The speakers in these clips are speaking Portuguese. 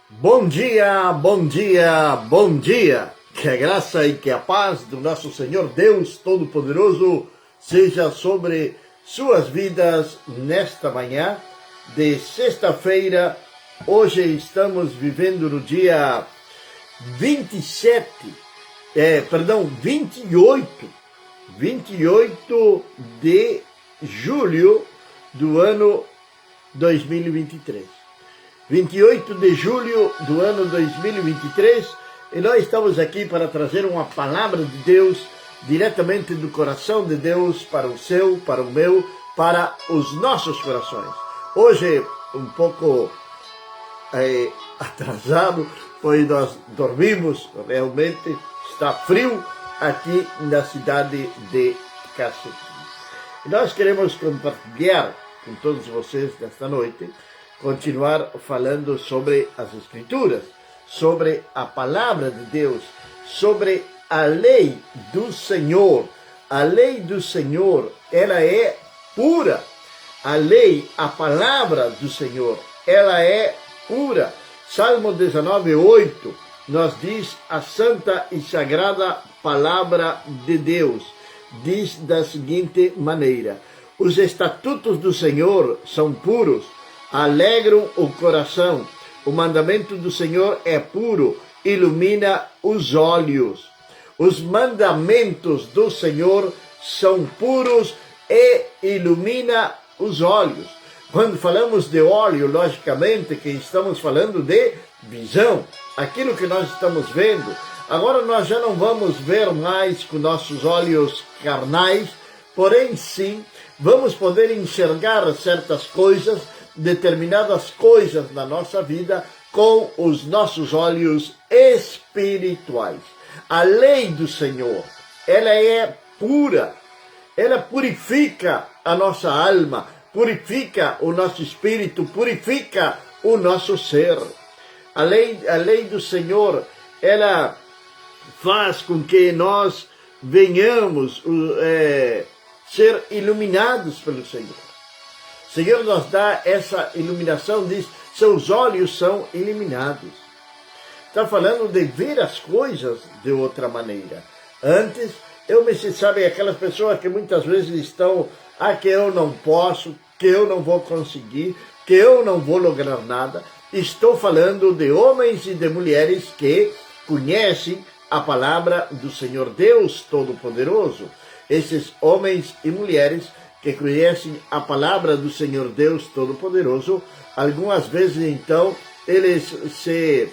Bom dia, bom dia, bom dia. Que a graça e que a paz do nosso Senhor Deus Todo-Poderoso seja sobre suas vidas nesta manhã de sexta-feira. Hoje estamos vivendo no dia 28 de julho do ano 2023. 28 de julho do ano 2023, e nós estamos aqui para trazer uma palavra de Deus diretamente do coração de Deus para o seu, para o meu, para os nossos corações. Hoje, um pouco atrasado, pois nós dormimos, realmente está frio aqui na cidade de Cacetinho. E nós queremos compartilhar com todos vocês nesta noite, continuar falando sobre as Escrituras, sobre a palavra de Deus, sobre a lei do Senhor. A lei do Senhor, ela é pura. A lei, a palavra do Senhor, ela é pura. Salmo 19:8 nos diz a santa e sagrada palavra de Deus. Diz da seguinte maneira: os estatutos do Senhor são puros, alegram o coração. O mandamento do Senhor é puro, ilumina os olhos. Os mandamentos do Senhor são puros e ilumina os olhos. Quando falamos de óleo, logicamente que estamos falando de visão, aquilo que nós estamos vendo. Agora nós já não vamos ver mais com nossos olhos carnais, porém sim, vamos poder enxergar certas coisas, determinadas coisas na nossa vida com os nossos olhos espirituais. A lei do Senhor, ela é pura, ela purifica a nossa alma, purifica o nosso espírito, purifica o nosso ser. A lei do Senhor, ela faz com que nós venhamos ser iluminados pelo Senhor. O Senhor nos dá essa iluminação, diz, seus olhos são iluminados. Está falando de ver as coisas de outra maneira. Antes, sabe, aquelas pessoas que muitas vezes estão, que eu não posso, que eu não vou conseguir, que eu não vou lograr nada. Estou falando de homens e de mulheres que conhecem a palavra do Senhor Deus Todo-Poderoso. Esses homens e mulheres que conhecem a palavra do Senhor Deus Todo-Poderoso, algumas vezes então eles se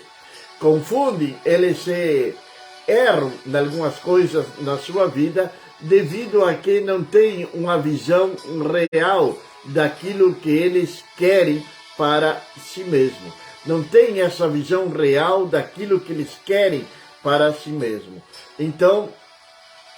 confundem, eles se erram em algumas coisas na sua vida, devido a que não têm uma visão real daquilo que eles querem para si mesmo. Não têm essa visão real daquilo que eles querem para si mesmo. Então,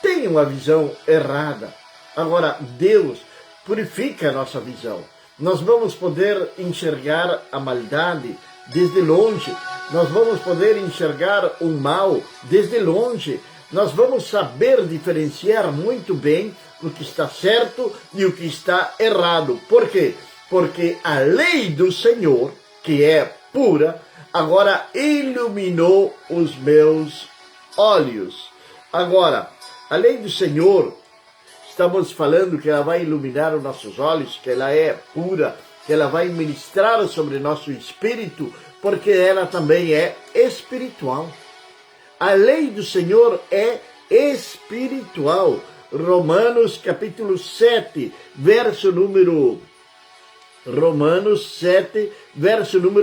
tem uma visão errada. Agora, Deus purifica a nossa visão. Nós vamos poder enxergar a maldade desde longe. Nós vamos poder enxergar o mal desde longe. Nós vamos saber diferenciar muito bem o que está certo e o que está errado. Por quê? Porque a lei do Senhor, que é pura, agora iluminou os meus olhos. Agora, a lei do Senhor, estamos falando que ela vai iluminar os nossos olhos, que ela é pura, que ela vai ministrar sobre nosso espírito, porque ela também é espiritual. A lei do Senhor é espiritual. Romanos capítulo 7, verso número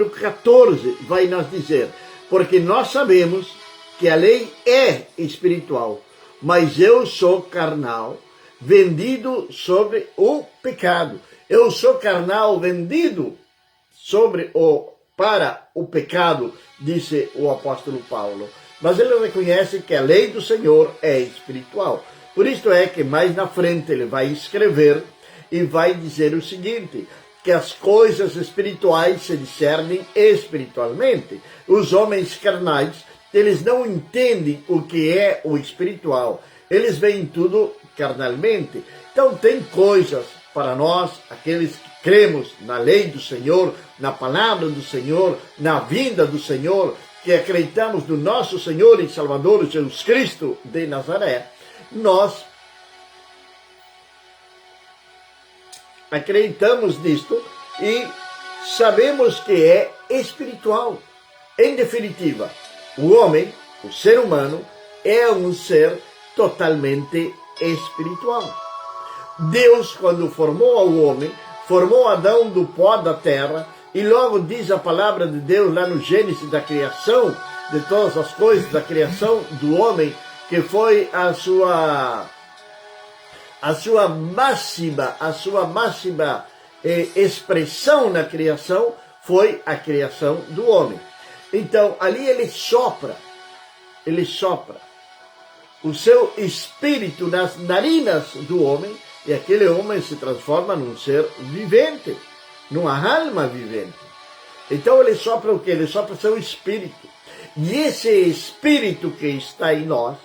14, vai nos dizer: porque nós sabemos que a lei é espiritual, mas eu sou carnal, vendido sobre o pecado. Eu sou carnal, vendido para o pecado, disse o apóstolo Paulo. Mas ele reconhece que a lei do Senhor é espiritual. Por isso é que mais na frente ele vai escrever e vai dizer o seguinte: que as coisas espirituais se discernem espiritualmente. Os homens carnais, eles não entendem o que é o espiritual. Eles veem tudo carnalmente. Então tem coisas para nós, aqueles que cremos na lei do Senhor, na palavra do Senhor, na vinda do Senhor, que acreditamos no nosso Senhor e Salvador Jesus Cristo de Nazaré, nós acreditamos nisto e sabemos que é espiritual. Em definitiva, o homem, o ser humano, é um ser totalmente espiritual. Deus, quando formou o homem, formou Adão do pó da terra, e logo diz a palavra de Deus lá no Gênesis da criação, de todas as coisas, da criação do homem, que foi a sua máxima expressão na criação, foi a criação do homem. Então, ali ele sopra o seu espírito nas narinas do homem, e aquele homem se transforma num ser vivente, numa alma vivente. Então ele sopra o quê? Ele sopra o seu espírito. E esse espírito que está em nós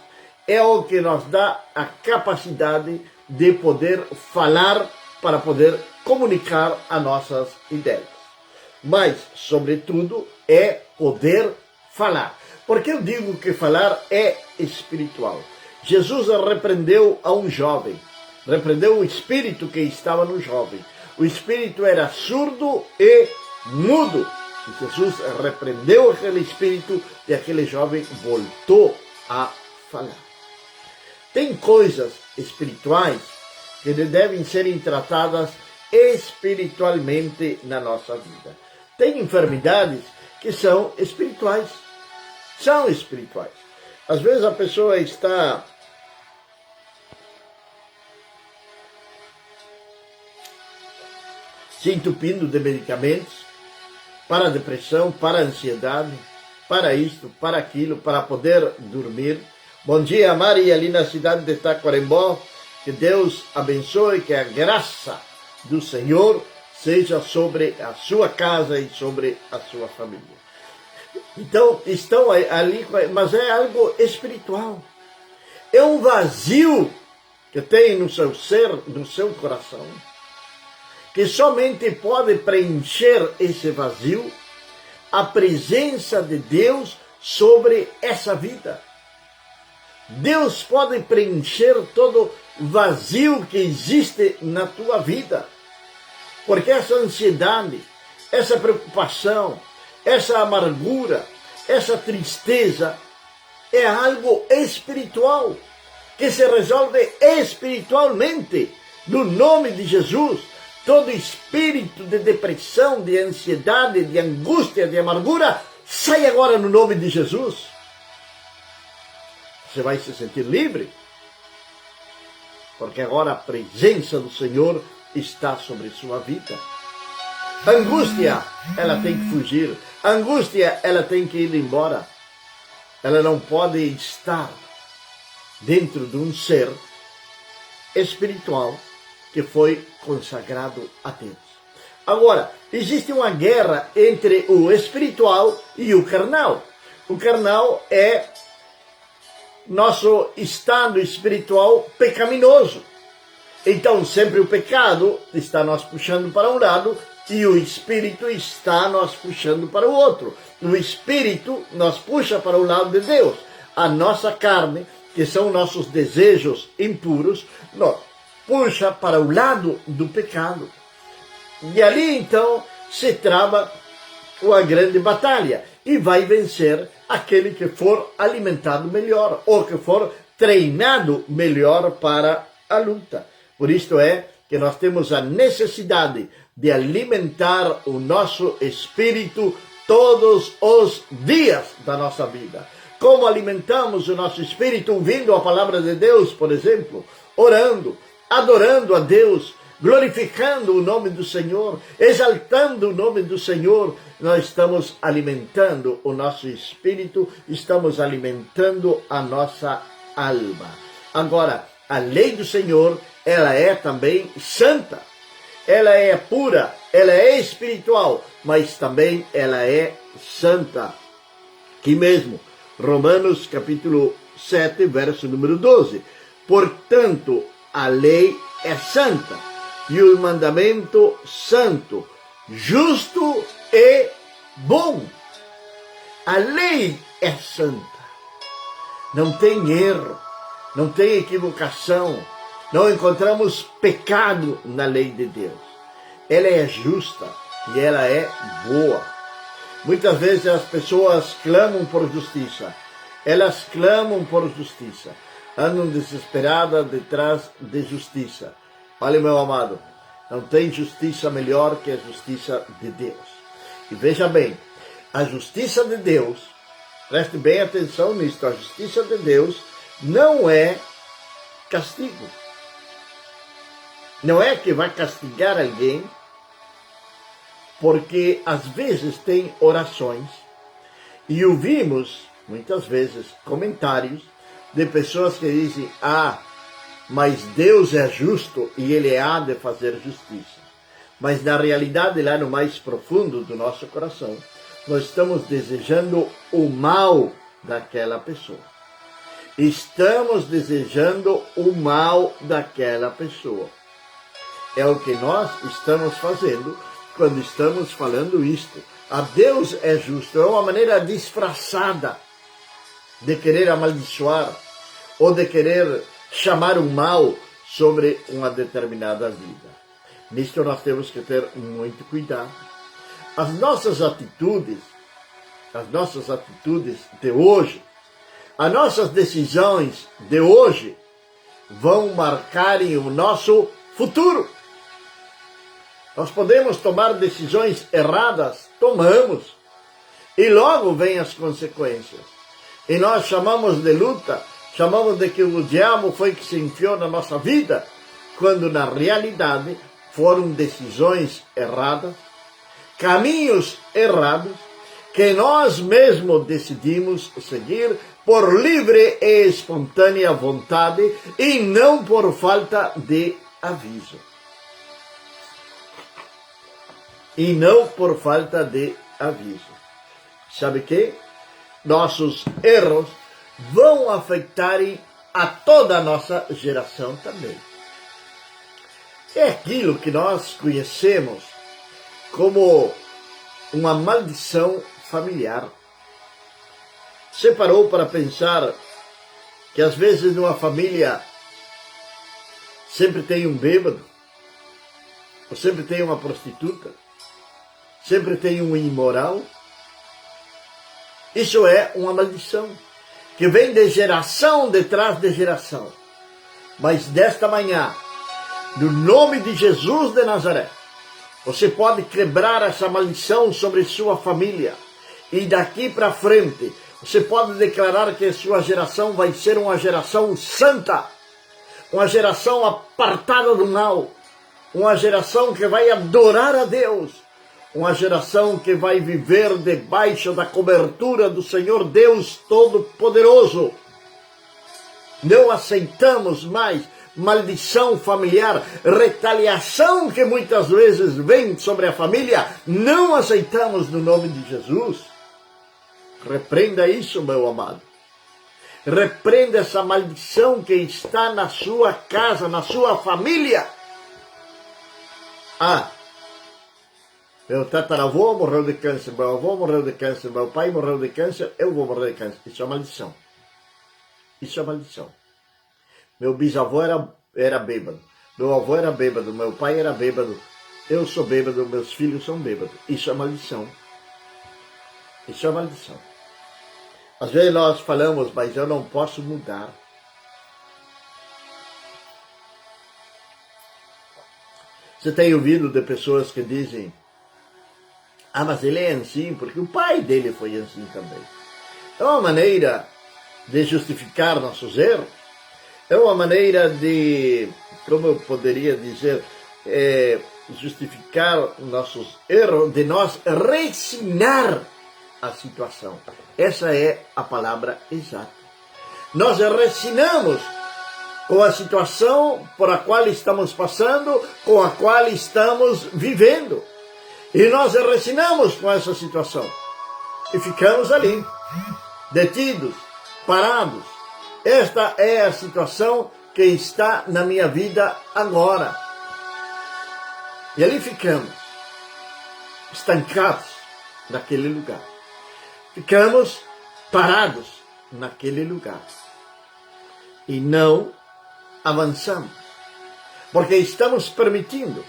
é o que nos dá a capacidade de poder falar, para poder comunicar as nossas ideias. Mas, sobretudo, é poder falar. Por que eu digo que falar é espiritual? Jesus repreendeu a um jovem, repreendeu o espírito que estava no jovem. O espírito era surdo e mudo. E Jesus repreendeu aquele espírito e aquele jovem voltou a falar. Tem coisas espirituais que devem ser tratadas espiritualmente na nossa vida. Tem enfermidades que são espirituais. São espirituais. Às vezes a pessoa está se entupindo de medicamentos para a depressão, para a ansiedade, para isto, para aquilo, para poder dormir. Bom dia, Mari, ali na cidade de Taquarembó. Que Deus abençoe, que a graça do Senhor seja sobre a sua casa e sobre a sua família. Então, estão ali, mas é algo espiritual. É um vazio que tem no seu ser, no seu coração, que somente pode preencher esse vazio a presença de Deus sobre essa vida. Deus pode preencher todo vazio que existe na tua vida. Porque essa ansiedade, essa preocupação, essa amargura, essa tristeza é algo espiritual, que se resolve espiritualmente. No nome de Jesus, todo espírito de depressão, de ansiedade, de angústia, de amargura, sai agora no nome de Jesus. Você vai se sentir livre, porque agora a presença do Senhor está sobre sua vida. A angústia, ela tem que fugir. A angústia, ela tem que ir embora. Ela não pode estar dentro de um ser espiritual que foi consagrado a Deus. Agora, existe uma guerra entre o espiritual e o carnal. O carnal é nosso estado espiritual pecaminoso. Então, sempre o pecado está nos puxando para um lado e o espírito está nos puxando para o outro. O espírito nos puxa para o lado de Deus. A nossa carne, que são nossos desejos impuros, nos puxa para o lado do pecado. E ali, então, se trava uma grande batalha. E vai vencer aquele que for alimentado melhor, ou que for treinado melhor para a luta. Por isto é que nós temos a necessidade de alimentar o nosso espírito todos os dias da nossa vida. Como alimentamos o nosso espírito? Ouvindo a palavra de Deus, por exemplo, orando, adorando a Deus, glorificando o nome do Senhor, exaltando o nome do Senhor. Nós estamos alimentando o nosso espírito, estamos alimentando a nossa alma. Agora, a lei do Senhor, ela é também santa, ela é pura, ela é espiritual, mas também ela é santa. Aqui mesmo, Romanos capítulo 7, verso número 12. Portanto, a lei é santa, e o mandamento santo, justo e bom. A lei é santa, não tem erro, não tem equivocação, não encontramos pecado na lei de Deus. Ela é justa e ela é boa. Muitas vezes as pessoas clamam por justiça, elas clamam por justiça, andam desesperadas detrás de justiça. Olha, meu amado, não tem justiça melhor que a justiça de Deus. E veja bem, a justiça de Deus, preste bem atenção nisso, a justiça de Deus não é castigo. Não é que vai castigar alguém, porque às vezes tem orações, e ouvimos muitas vezes comentários de pessoas que dizem: mas Deus é justo e Ele há de fazer justiça. Mas na realidade, lá no mais profundo do nosso coração, nós estamos desejando o mal daquela pessoa. Estamos desejando o mal daquela pessoa. É o que nós estamos fazendo quando estamos falando isto. A Deus é justo. É uma maneira disfarçada de querer amaldiçoar ou de querer chamar o mal sobre uma determinada vida. Nisto nós temos que ter muito cuidado. As nossas atitudes de hoje, as nossas decisões de hoje vão marcarem o nosso futuro. Nós podemos tomar decisões erradas, tomamos, e logo vêm as consequências. E nós chamamos de luta, chamamos de que o diabo foi que se enfiou na nossa vida, quando na realidade foram decisões erradas, caminhos errados, que nós mesmos decidimos seguir por livre e espontânea vontade e não por falta de aviso. E não por falta de aviso. Sabe que? Nossos erros vão afetarem a toda a nossa geração também. É aquilo que nós conhecemos como uma maldição familiar. Você parou para pensar que às vezes numa família sempre tem um bêbado, ou sempre tem uma prostituta, sempre tem um imoral? Isso é uma maldição que vem de geração detrás de geração. Mas desta manhã, no nome de Jesus de Nazaré, você pode quebrar essa maldição sobre sua família. E daqui para frente, você pode declarar que a sua geração vai ser uma geração santa, uma geração apartada do mal, uma geração que vai adorar a Deus, uma geração que vai viver debaixo da cobertura do Senhor Deus Todo-Poderoso. Não aceitamos mais maldição familiar, retaliação que muitas vezes vem sobre a família. Não aceitamos no nome de Jesus. Repreenda isso, meu amado. Repreenda essa maldição que está na sua casa, na sua família. Meu tataravô morreu de câncer, meu avô morreu de câncer, meu pai morreu de câncer, eu vou morrer de câncer. Isso é maldição. Isso é maldição. Meu bisavô era bêbado, meu avô era bêbado, meu pai era bêbado, eu sou bêbado, meus filhos são bêbados. Isso é maldição. Isso é maldição. Às vezes nós falamos, mas eu não posso mudar. Você tem ouvido de pessoas que dizem: mas ele é assim, porque o pai dele foi assim também. É uma maneira de justificar nossos erros. É uma maneira de, como eu poderia dizer, justificar nossos erros, de nós resignar a situação. Essa é a palavra exata. Nós resignamos com a situação por a qual estamos passando, com a qual estamos vivendo. E nós resignamos com essa situação. E ficamos ali, detidos, parados. Esta é a situação que está na minha vida agora. E ali ficamos, estancados naquele lugar. Ficamos parados naquele lugar. E não avançamos. Porque estamos permitindo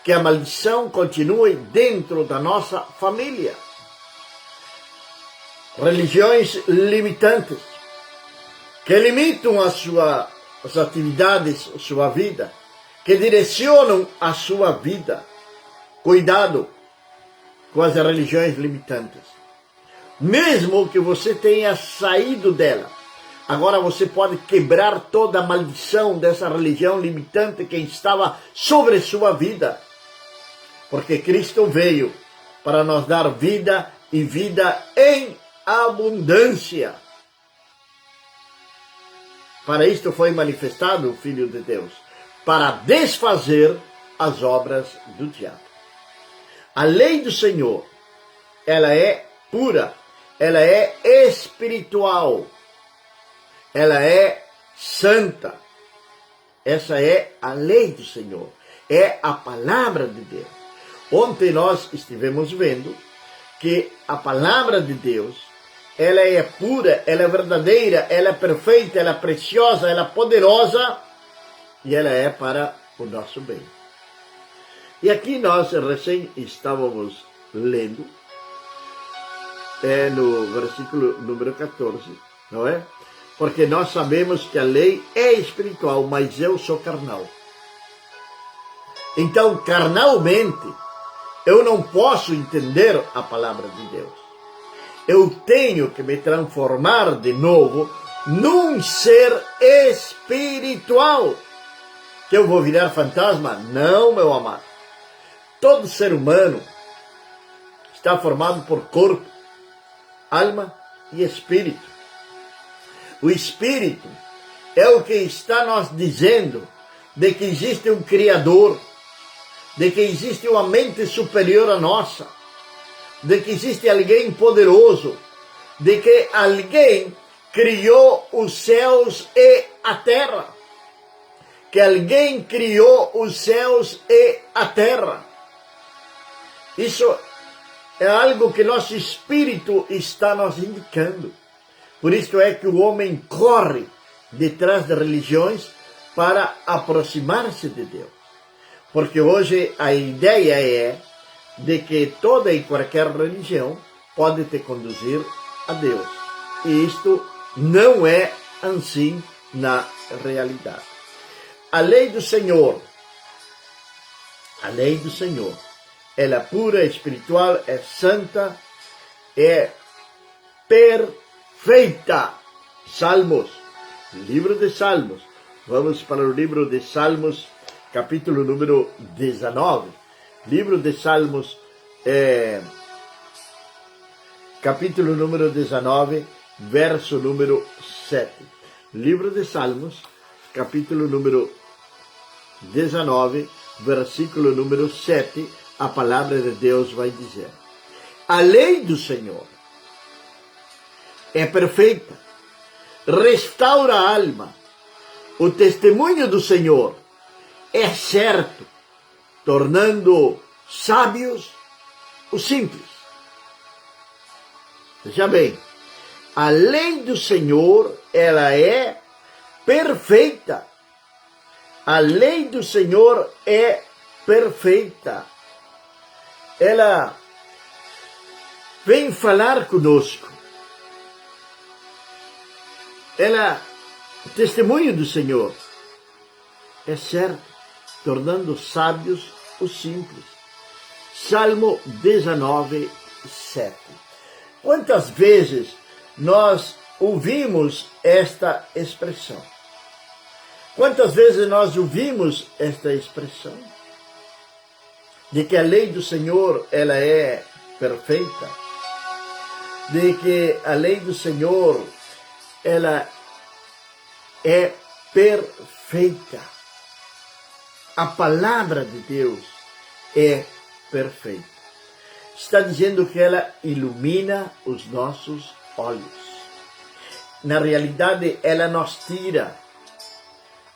que a maldição continue dentro da nossa família. Religiões limitantes, que limitam as atividades, a sua vida, que direcionam a sua vida. Cuidado com as religiões limitantes. Mesmo que você tenha saído dela, agora você pode quebrar toda a maldição dessa religião limitante que estava sobre sua vida. Porque Cristo veio para nos dar vida e vida em abundância. Para isto foi manifestado o Filho de Deus, para desfazer as obras do diabo. A lei do Senhor, ela é pura, ela é espiritual, ela é santa. Essa é a lei do Senhor, é a palavra de Deus. Ontem nós estivemos vendo que a palavra de Deus, ela é pura, ela é verdadeira, ela é perfeita, ela é preciosa, ela é poderosa e ela é para o nosso bem. E aqui nós recém estávamos lendo, no versículo número 14, não é? Porque nós sabemos que a lei é espiritual, mas eu sou carnal. Então, carnalmente, eu não posso entender a palavra de Deus. Eu tenho que me transformar de novo num ser espiritual. Que eu vou virar fantasma? Não, meu amado. Todo ser humano está formado por corpo, alma e espírito. O espírito é o que está nos dizendo de que existe um Criador, de que existe uma mente superior à nossa, de que existe alguém poderoso, de que alguém criou os céus e a terra, que alguém criou os céus e a terra. Isso é algo que nosso espírito está nos indicando. Por isso é que o homem corre detrás de religiões para aproximar-se de Deus. Porque hoje a ideia é de que toda e qualquer religião pode te conduzir a Deus. E isto não é assim na realidade. A lei do Senhor, ela é pura, é espiritual, é santa, é perfeita. Salmos, livro de Salmos. Vamos para o livro de Salmos, capítulo número 19. Livro de Salmos, capítulo número 19, verso número 7. Livro de Salmos, capítulo número 19, versículo número 7, a palavra de Deus vai dizer: a lei do Senhor é perfeita, restaura a alma. O testemunho do Senhor é certo, tornando sábios os simples. Veja bem, a lei do Senhor, ela é perfeita. A lei do Senhor é perfeita. Ela vem falar conosco. O testemunho do Senhor é certo, tornando sábios os simples. Salmo 19, 7. Quantas vezes nós ouvimos esta expressão? Quantas vezes nós ouvimos esta expressão? De que a lei do Senhor, ela é perfeita. De que a lei do Senhor, ela é perfeita. A palavra de Deus é perfeita. Está dizendo que ela ilumina os nossos olhos. Na realidade, ela nos tira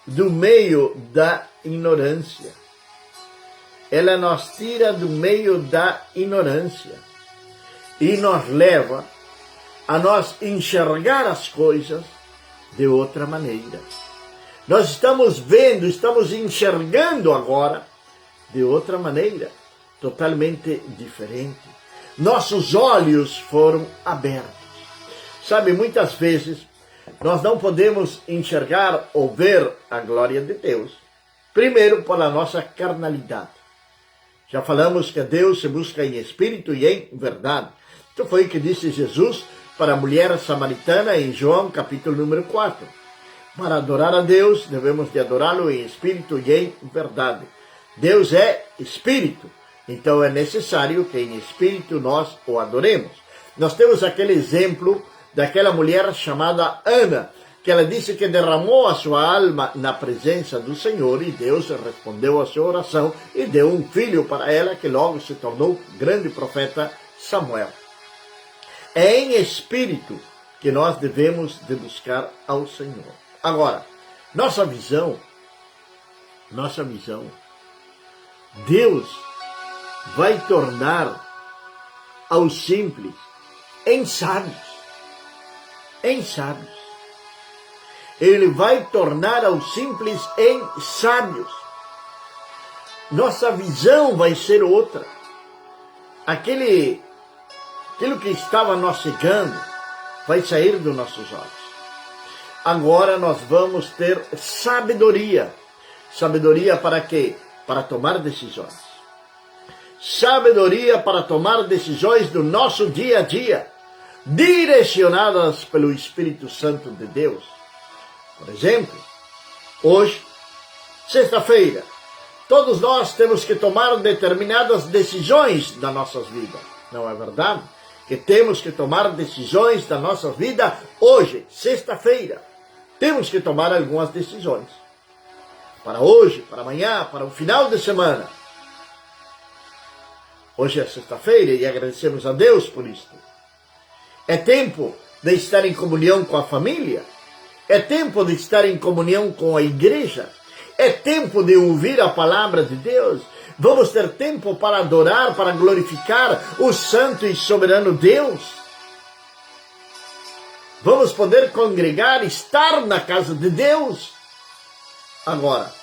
do meio da ignorância. ela nos tira do meio da ignorância e nos leva a nós enxergar as coisas de outra maneira. Nós estamos vendo, estamos enxergando agora de outra maneira, totalmente diferente. Nossos olhos foram abertos. Sabe, muitas vezes nós não podemos enxergar ou ver a glória de Deus, primeiro pela nossa carnalidade. Já falamos que Deus se busca em espírito e em verdade. Então foi o que disse Jesus para a mulher samaritana em João capítulo número 4. Para adorar a Deus, devemos de adorá-lo em espírito e em verdade. Deus é espírito, então é necessário que em espírito nós o adoremos. Nós temos aquele exemplo daquela mulher chamada Ana, que ela disse que derramou a sua alma na presença do Senhor e Deus respondeu a sua oração e deu um filho para ela que logo se tornou grande profeta Samuel. É em espírito que nós devemos de buscar ao Senhor. Agora, nossa visão, Deus vai tornar aos simples em sábios. Ele vai tornar aos simples em sábios. Nossa visão vai ser outra. Aquilo que estava nos cegando vai sair dos nossos olhos. Agora nós vamos ter sabedoria. Sabedoria para quê? Para tomar decisões. Sabedoria para tomar decisões do nosso dia a dia, direcionadas pelo Espírito Santo de Deus. Por exemplo, hoje, sexta-feira, todos nós temos que tomar determinadas decisões das nossas vidas. Não é verdade? Que temos que tomar decisões da nossa vida hoje, sexta-feira. Temos que tomar algumas decisões. Para hoje, para amanhã, para o final de semana. Hoje é sexta-feira e agradecemos a Deus por isso. É tempo de estar em comunhão com a família. É tempo de estar em comunhão com a igreja. É tempo de ouvir a palavra de Deus. Vamos ter tempo para adorar, para glorificar o santo e soberano Deus. Vamos poder congregar, estar na casa de Deus. Agora,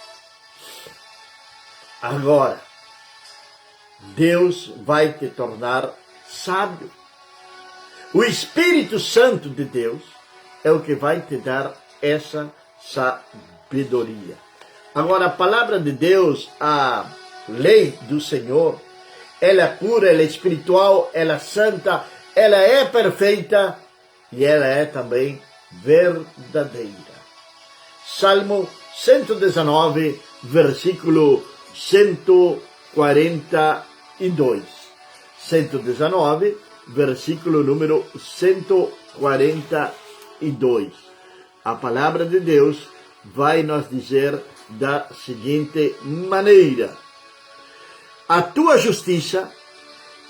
Deus vai te tornar sábio. O Espírito Santo de Deus é o que vai te dar essa sabedoria. Agora, a palavra de Deus, a lei do Senhor, ela é pura, ela é espiritual, ela é santa, ela é perfeita e ela é também verdadeira. Salmo 119, versículo 142. 119, versículo número 142. A palavra de Deus vai nos dizer da seguinte maneira: a tua justiça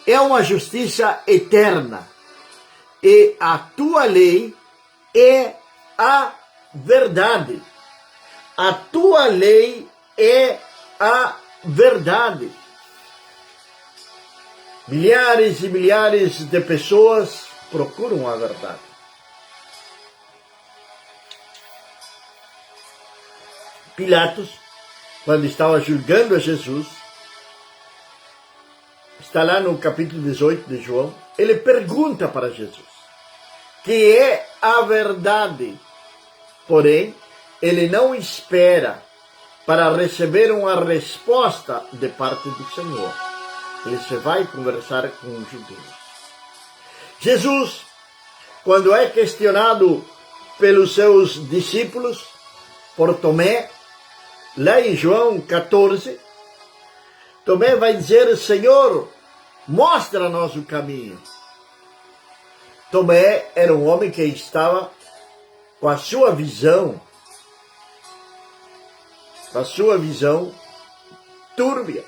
é uma justiça eterna, e a tua lei é a verdade. A tua lei é a verdade. Milhares e milhares de pessoas procuram a verdade. Pilatos, quando estava julgando a Jesus, está lá no capítulo 18 de João, ele pergunta para Jesus, que é a verdade. Porém, ele não espera para receber uma resposta de parte do Senhor. Ele se vai conversar com os judeus. Jesus, quando é questionado pelos seus discípulos, por Tomé, lá em João 14, Tomé vai dizer: Senhor, mostra-nos o caminho. Tomé era um homem que estava com a sua visão túrbia.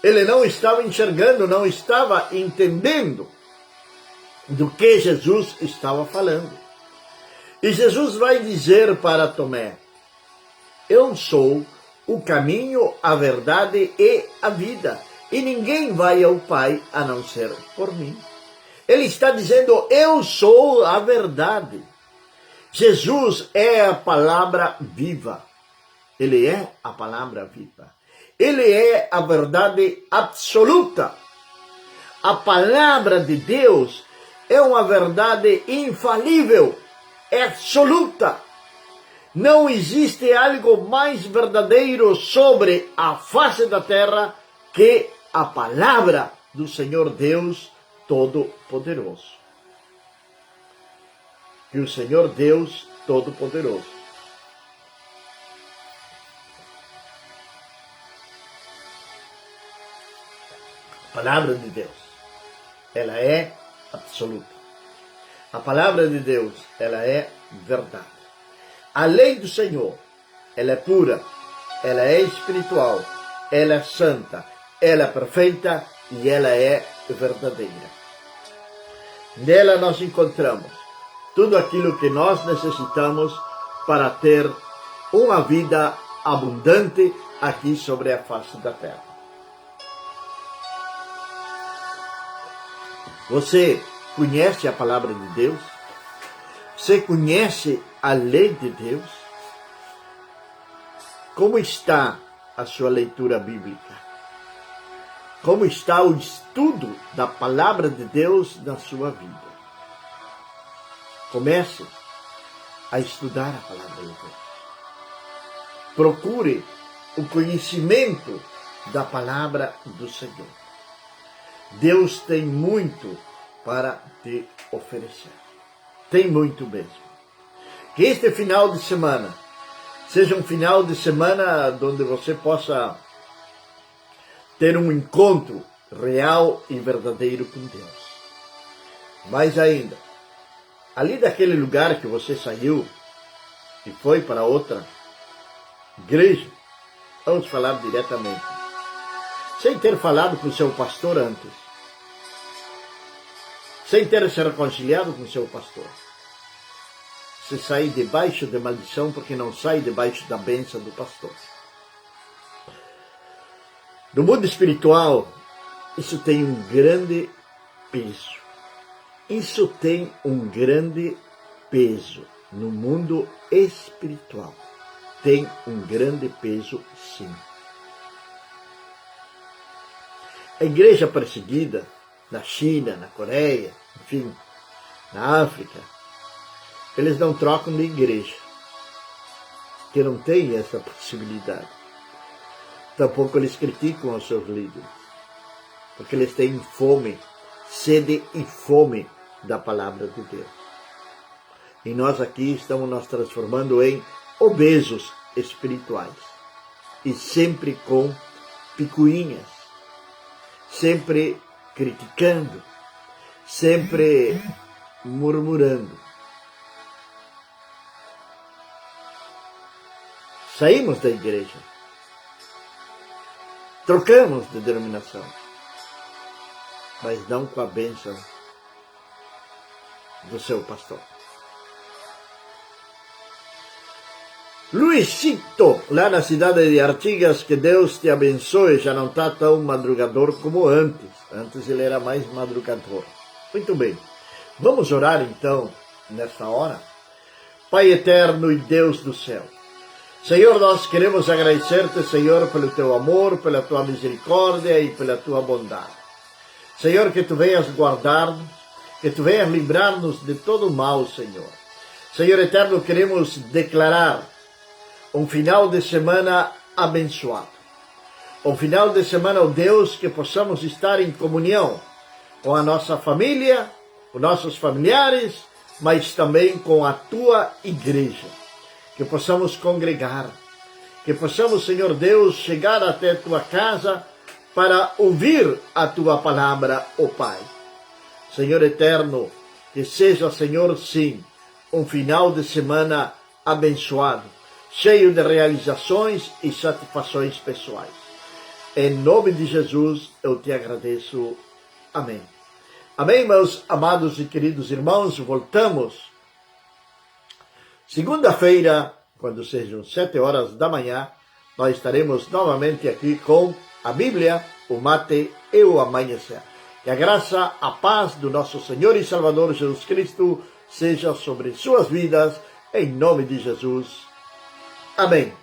Ele não estava enxergando, não estava entendendo do que Jesus estava falando. E Jesus vai dizer para Tomé: eu sou o caminho, a verdade e a vida. E ninguém vai ao Pai a não ser por mim. Ele está dizendo, eu sou a verdade. Jesus é a palavra viva. Ele é a palavra viva. Ele é a verdade absoluta. A palavra de Deus é uma verdade infalível, absoluta. Não existe algo mais verdadeiro sobre a face da terra que a palavra do Senhor Deus Todo-Poderoso. Que o Senhor Deus Todo-Poderoso a palavra de Deus, ela é absoluta. A palavra de Deus, ela é verdade. A lei do Senhor, ela é pura, ela é espiritual, ela é santa, ela é perfeita e ela é verdadeira. Nela nós encontramos tudo aquilo que nós necessitamos para ter uma vida abundante aqui sobre a face da terra. Você conhece a palavra de Deus? Você conhece a lei de Deus? Como está a sua leitura bíblica? Como está o estudo da palavra de Deus na sua vida? Comece a estudar a palavra de Deus. Procure o conhecimento da palavra do Senhor. Deus tem muito para te oferecer. Tem muito mesmo. Que este final de semana seja um final de semana onde você possa ter um encontro real e verdadeiro com Deus. Mais ainda, ali daquele lugar que você saiu e foi para outra igreja, vamos falar diretamente, sem ter falado com o seu pastor antes, sem ter se reconciliado com o seu pastor. Você sai debaixo de maldição porque não sai debaixo da bênção do pastor. No mundo espiritual, isso tem um grande peso. Isso tem um grande peso. No mundo espiritual, tem um grande peso, sim. A igreja perseguida na China, na Coreia, enfim, na África, eles não trocam de igreja, que não tem essa possibilidade. Tampouco eles criticam os seus líderes, porque eles têm fome, sede e fome da palavra de Deus. E nós aqui estamos nos transformando em obesos espirituais, e sempre com picuinhas, sempre criticando, sempre murmurando. Saímos da igreja, trocamos de denominação, mas não com a bênção do seu pastor. Luizito, lá na cidade de Artigas, que Deus te abençoe, já não está tão madrugador como antes. Antes ele era mais madrugador. Muito bem, vamos orar então, nesta hora. Pai eterno e Deus do céu, Senhor, nós queremos agradecer-te, Senhor, pelo teu amor, pela tua misericórdia e pela tua bondade. Senhor, que tu venhas guardar-nos, que tu venhas livrar-nos de todo o mal, Senhor. Senhor eterno, queremos declarar um final de semana abençoado. Um final de semana, ó Deus, que possamos estar em comunhão com a nossa família, com nossos familiares, mas também com a tua igreja. Que possamos congregar, que possamos, Senhor Deus, chegar até tua casa para ouvir a tua palavra, ó Pai. Senhor eterno, que seja, Senhor, sim, um final de semana abençoado, cheio de realizações e satisfações pessoais. Em nome de Jesus, eu te agradeço. Amém. Amém, meus amados e queridos irmãos. Voltamos segunda-feira, quando sejam 7 horas da manhã, nós estaremos novamente aqui com a Bíblia, o mate e o amanhecer. Que a graça, a paz do nosso Senhor e Salvador Jesus Cristo seja sobre suas vidas, em nome de Jesus. Amém.